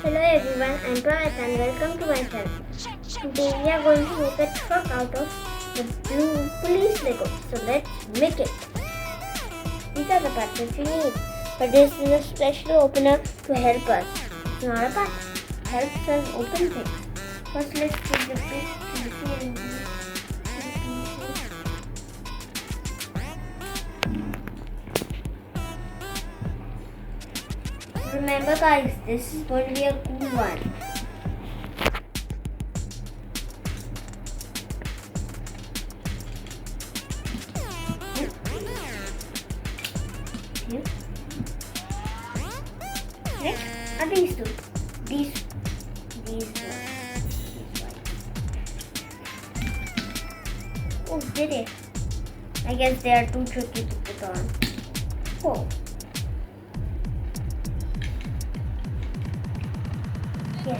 Hello everyone, I'm Pramit and welcome to my channel. Today we are going to make a truck out of the blue police Lego. So let's make it. These are the parts that we need. But this is a special opener to help us. It's not a part. It helps us open things. First let's put the big PC and pieces. Remember guys, this is going to be a cool one. Next are these two. These Oh, did it? I guess they are too tricky to put on. Oh. Yes.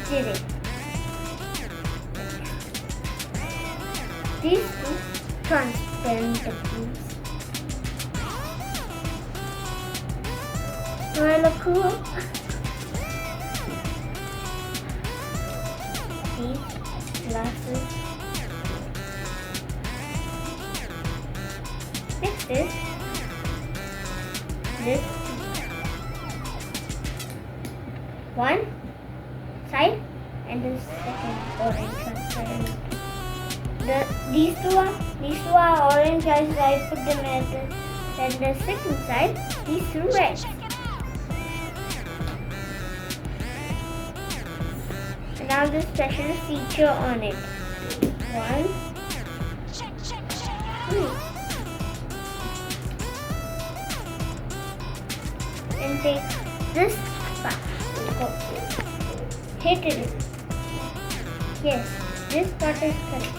Did it. These two transparent tubes. Do I look cool? These glasses. Next is this one side and the second orange transparent. These two are orange guys. I put them at the second side. These two red. And now the special feature on it. One, two. And take this part. Hit it. Yes, this part is correct.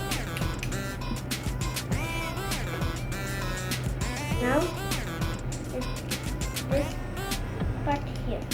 Now, this part here.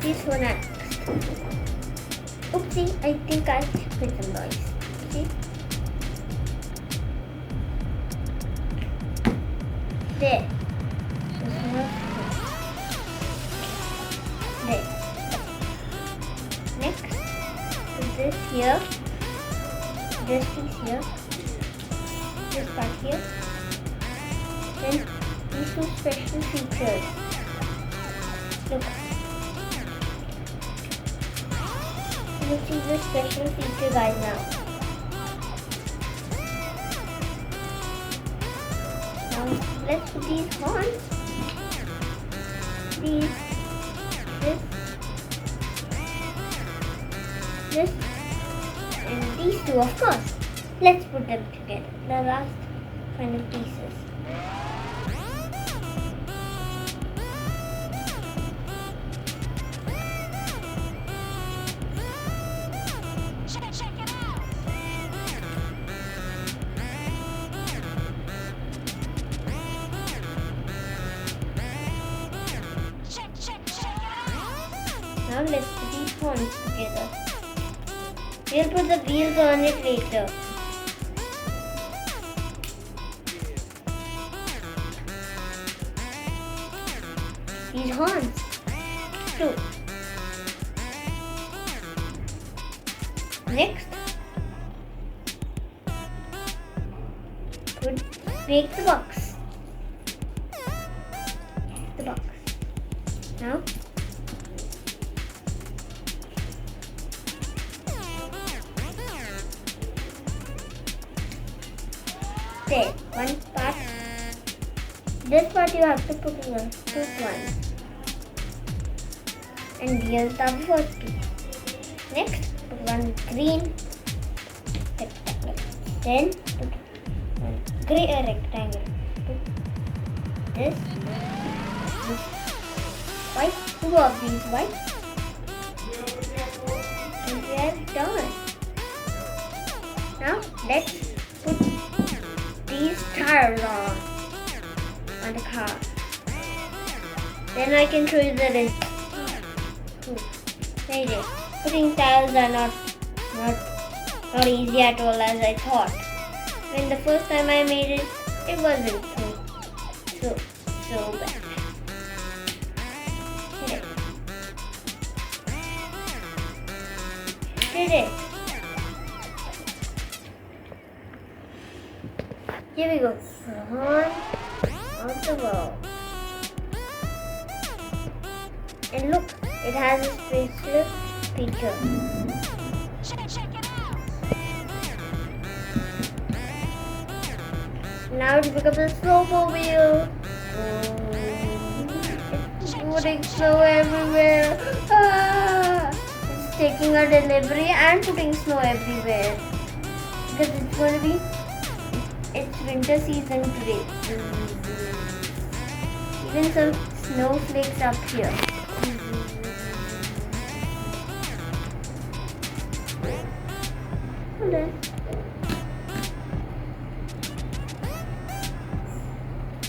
This one next. Oopsie, I think I made some noise. See? There. There. Next, put this here. This piece here. This part here. Then these two special features. Look. You see the special feature guys now. Now let's put these horns. This, and these two of course. Let's put them together. The last final pieces. Now let's put these horns together. We'll put the wheels on it later. These horns. Two. Next, make the box. The box. Now, there, one part. This part you have to put in the first one. And here's the first piece. Next, put one green rectangle. Then put one gray rectangle. Put this. White, 2 of these white. And we are done. Now let's put these tires on the car. Then I can show you the rest. There it is. Putting tires are not easy at all as I thought. When the first time I made it, it wasn't so bad. Did it. Here we go. Horn of the wall. And look, it has a facelift feature. Check it out. Now it becomes a snowmobile. It's putting snow everywhere. It's taking a delivery and putting snow everywhere. Because it's going to be, it's winter season today. Even some snowflakes up here. Hold on.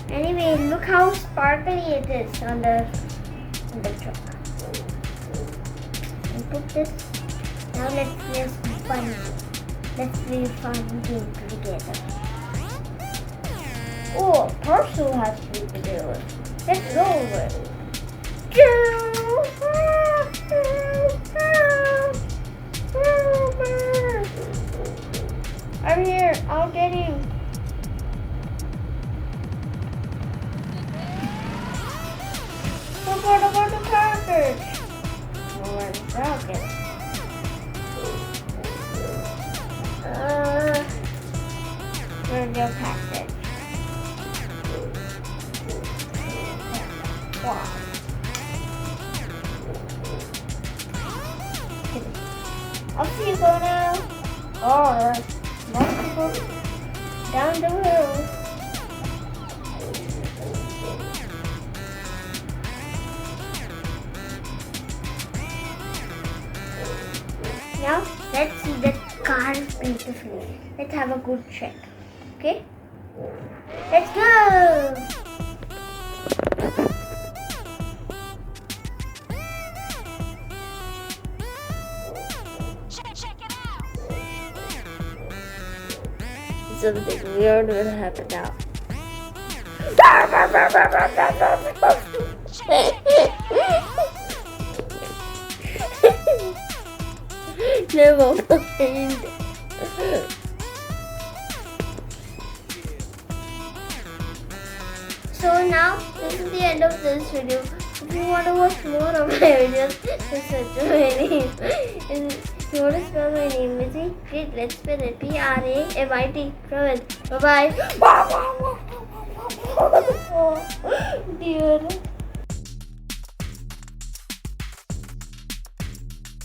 Anyway, look how sparkly it is on the truck. And put this. Now let's play fun. Let's play fun game together. Oh, Parcel has to be together. Let's go over it. I'm here. I'll get him. Forgot about the package. One rocket. Where's your package? Wow. Up you go now. Or not to go down the hill. Now let's see the car beautifully. Let's have a good check. Okay? Let's go! Check it out. Something weird will happen now. Never mind. So now this is the end of this video. If you want to watch more of my videos, just search for my name. And if you want to spell my name, Missy, great, let's spell it. Pramit. Pramit. Bye bye. Dear.